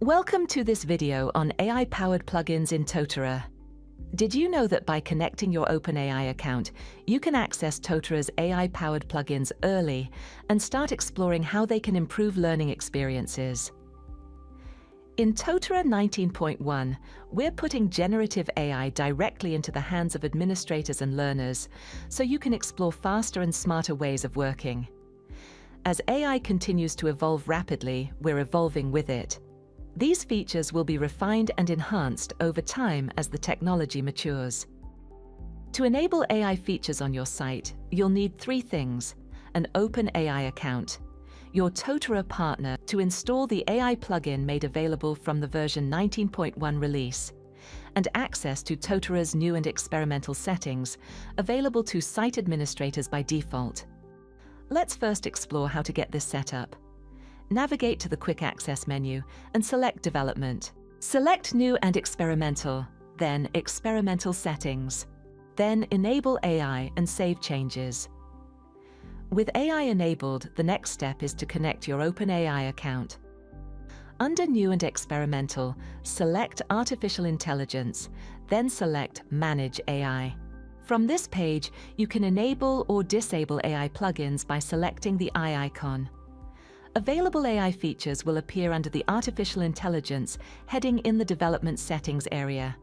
Welcome to this video on AI-powered plugins in Totara. Did you know that by connecting your OpenAI account, you can access Totara's AI-powered plugins early and start exploring how they can improve learning experiences? In Totara 19.1, we're putting generative AI directly into the hands of administrators and learners, so you can explore faster and smarter ways of working. As AI continues to evolve rapidly, we're evolving with it. These features will be refined and enhanced over time as the technology matures. To enable AI features on your site, you'll need three things: an OpenAI account, your Totara partner to install the AI plugin made available from the version 19.1 release, and access to Totara's new and experimental settings, available to site administrators by default. Let's first explore how to get this set up. Navigate to the Quick Access menu and select Development. Select New and Experimental, then Experimental Settings. Then Enable AI and save changes. With AI enabled, the next step is to connect your OpenAI account. Under New and Experimental, select Artificial Intelligence, then select Manage AI. From this page, you can enable or disable AI plugins by selecting the eye icon. Available AI features will appear under the Artificial Intelligence heading in the Development Settings area.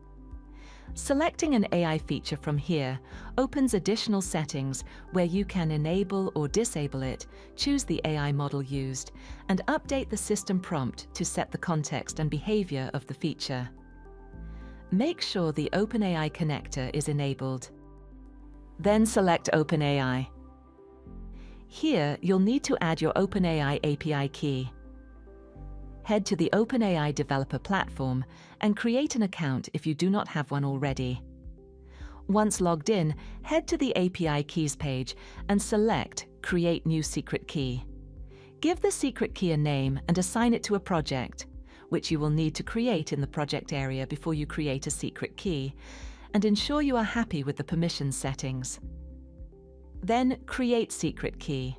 Selecting an AI feature from here opens additional settings where you can enable or disable it, choose the AI model used, and update the system prompt to set the context and behavior of the feature. Make sure the OpenAI connector is enabled. Then select OpenAI. Here, you'll need to add your OpenAI API key. Head to the OpenAI developer platform and create an account if you do not have one already. Once logged in, head to the API keys page and select Create New Secret Key. Give the secret key a name and assign it to a project, which you will need to create in the project area before you create a secret key, and ensure you are happy with the permissions settings. Then create secret key.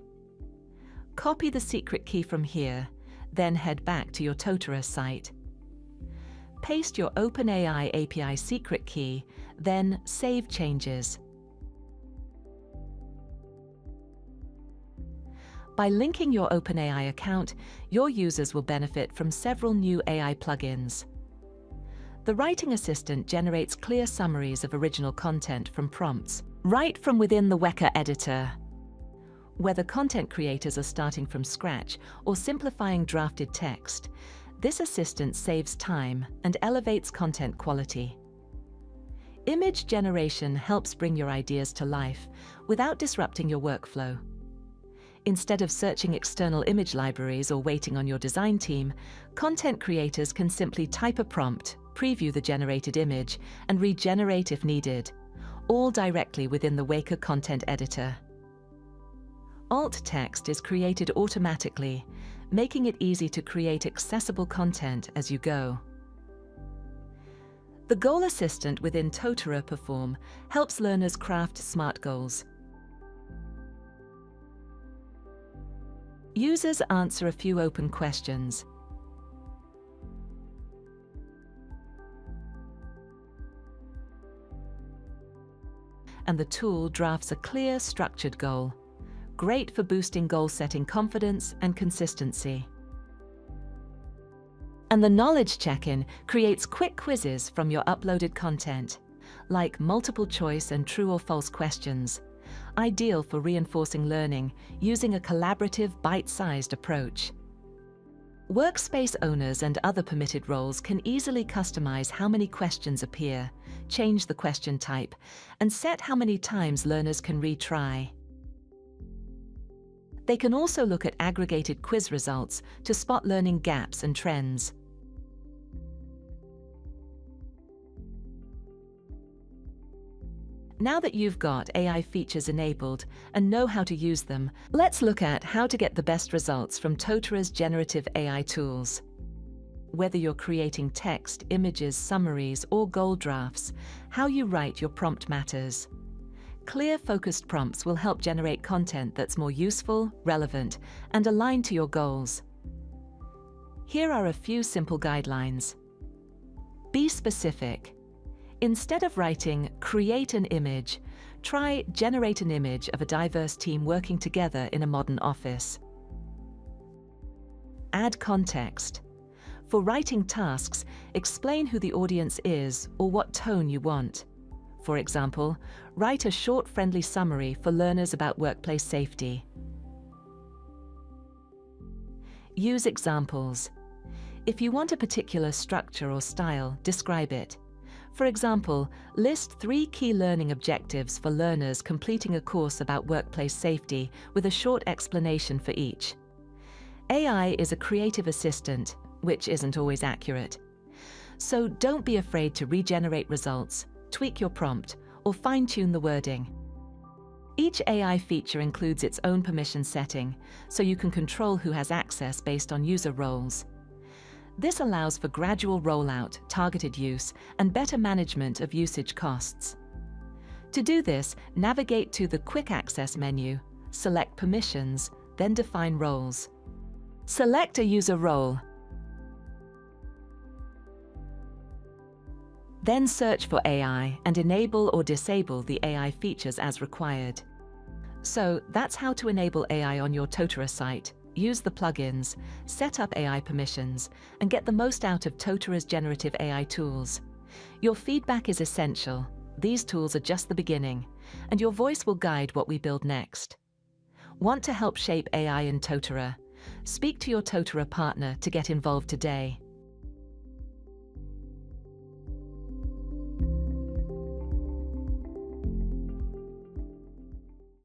Copy the secret key from here, then head back to your Totara site. Paste your OpenAI API secret key, then save changes. By linking your OpenAI account, your users will benefit from several new AI plugins. The Writing Assistant generates clear summaries of original content from prompts right from within the Weka editor. Whether content creators are starting from scratch or simplifying drafted text, this assistant saves time and elevates content quality. Image generation helps bring your ideas to life without disrupting your workflow. Instead of searching external image libraries or waiting on your design team, content creators can simply type a prompt, preview the generated image, and regenerate if needed, all directly within the Weka content editor. Alt text is created automatically, making it easy to create accessible content as you go. The Goal Assistant within Totara Perform helps learners craft SMART goals. Users answer a few open questions. And the tool drafts a clear, structured goal. Great for boosting goal-setting confidence and consistency. And the Knowledge Check-in creates quick quizzes from your uploaded content, like multiple choice and true or false questions, ideal for reinforcing learning using a collaborative, bite-sized approach. Workspace owners and other permitted roles can easily customize how many questions appear, change the question type, and set how many times learners can retry. They can also look at aggregated quiz results to spot learning gaps and trends. Now that you've got AI features enabled and know how to use them, let's look at how to get the best results from Totara's generative AI tools. Whether you're creating text, images, summaries, or goal drafts, how you write your prompt matters. Clear, focused prompts will help generate content that's more useful, relevant, and aligned to your goals. Here are a few simple guidelines. Be specific. Instead of writing, "create an image," try "generate an image of a diverse team working together in a modern office." Add context. For writing tasks, explain who the audience is or what tone you want. For example, write a short, friendly summary for learners about workplace safety. Use examples. If you want a particular structure or style, describe it. For example, list 3 key learning objectives for learners completing a course about workplace safety with a short explanation for each. AI is a creative assistant, which isn't always accurate. So don't be afraid to regenerate results, tweak your prompt, or fine-tune the wording. Each AI feature includes its own permission setting, so you can control who has access based on user roles. This allows for gradual rollout, targeted use, and better management of usage costs. To do this, navigate to the Quick Access menu, select Permissions, then define roles. Select a user role. Then search for AI and enable or disable the AI features as required. So that's how to enable AI on your Totara site. Use the plugins, set up AI permissions, and get the most out of Totara's generative AI tools. Your feedback is essential. These tools are just the beginning, and your voice will guide what we build next. Want to help shape AI in Totara? Speak to your Totara partner to get involved today.